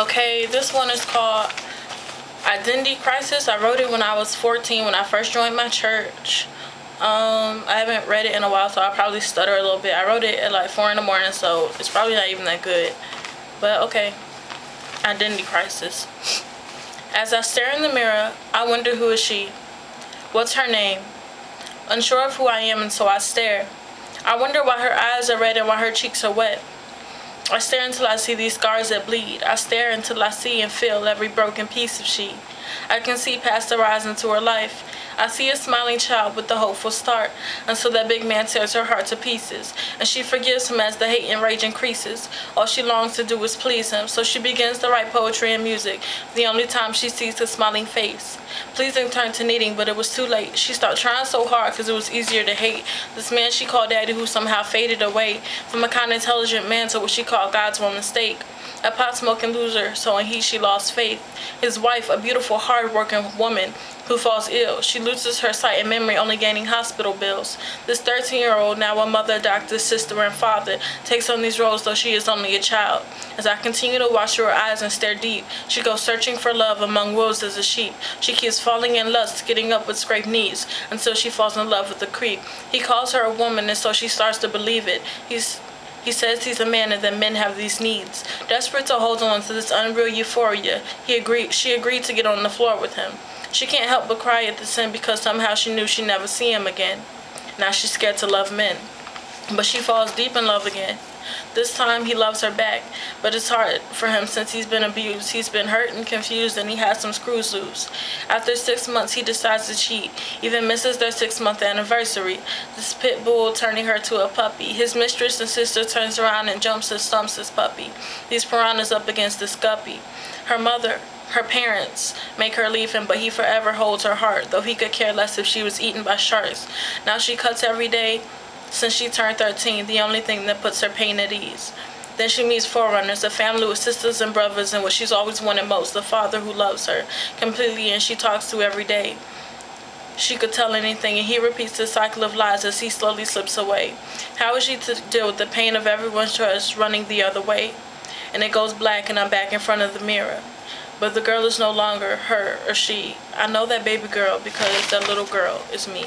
Okay, this one is called Identity Crisis. I wrote it when I was 14 when I first joined my church. I haven't read it in a while, so I'll probably stutter a little bit. I wrote it at like 4 in the morning, so it's probably not even that good. But okay, Identity Crisis. As I stare in the mirror, I wonder, who is she? What's her name? Unsure of who I am, and so I stare. I wonder why her eyes are red and why her cheeks are wet. I stare until I see these scars that bleed. I stare until I see and feel every broken piece of she. I can see past the rise into her life. I see a smiling child with a hopeful start, until that big man tears her heart to pieces, and she forgives him as the hate and rage increases. All she longs to do is please him, so she begins to write poetry and music, the only time she sees his smiling face. Pleasing turned to needing, but it was too late. She stopped trying so hard because it was easier to hate this man she called daddy, who somehow faded away from a kind, intelligent man to what she called God's one mistake. A pot-smoking loser, so in he she lost faith. His wife, a beautiful, hard-working woman who falls ill. She loses her sight and memory, only gaining hospital bills. This 13-year-old, now a mother, doctor, sister, and father, takes on these roles though she is only a child. As I continue to watch through her eyes and stare deep, she goes searching for love among wolves as a sheep. She keeps falling in lust, getting up with scraped knees, until she falls in love with a creep. He calls her a woman, and so she starts to believe it. He says he's a man and that men have these needs. Desperate to hold on to this unreal euphoria, she agreed to get on the floor with him. She can't help but cry at the sin because somehow she knew she'd never see him again. Now she's scared to love men. But she falls deep in love again. This time he loves her back, but it's hard for him since he's been abused. He's been hurt and confused, and he has some screws loose. After 6 months, he decides to cheat, even misses their 6-month anniversary. This pit bull turning her to a puppy. His mistress and sister turns around and jumps and stumps his puppy. These piranhas up against this guppy. Her mother, her parents make her leave him, but he forever holds her heart, though he could care less if she was eaten by sharks. Now she cuts every day since she turned 13, the only thing that puts her pain at ease. Then she meets Forerunners, a family with sisters and brothers, and what she's always wanted most, the father who loves her completely and she talks to every day. She could tell anything, and he repeats the cycle of lies as he slowly slips away. How is she to deal with the pain of everyone's trust running the other way? And it goes black, and I'm back in front of the mirror. But the girl is no longer her or she. I know that baby girl because that little girl is me.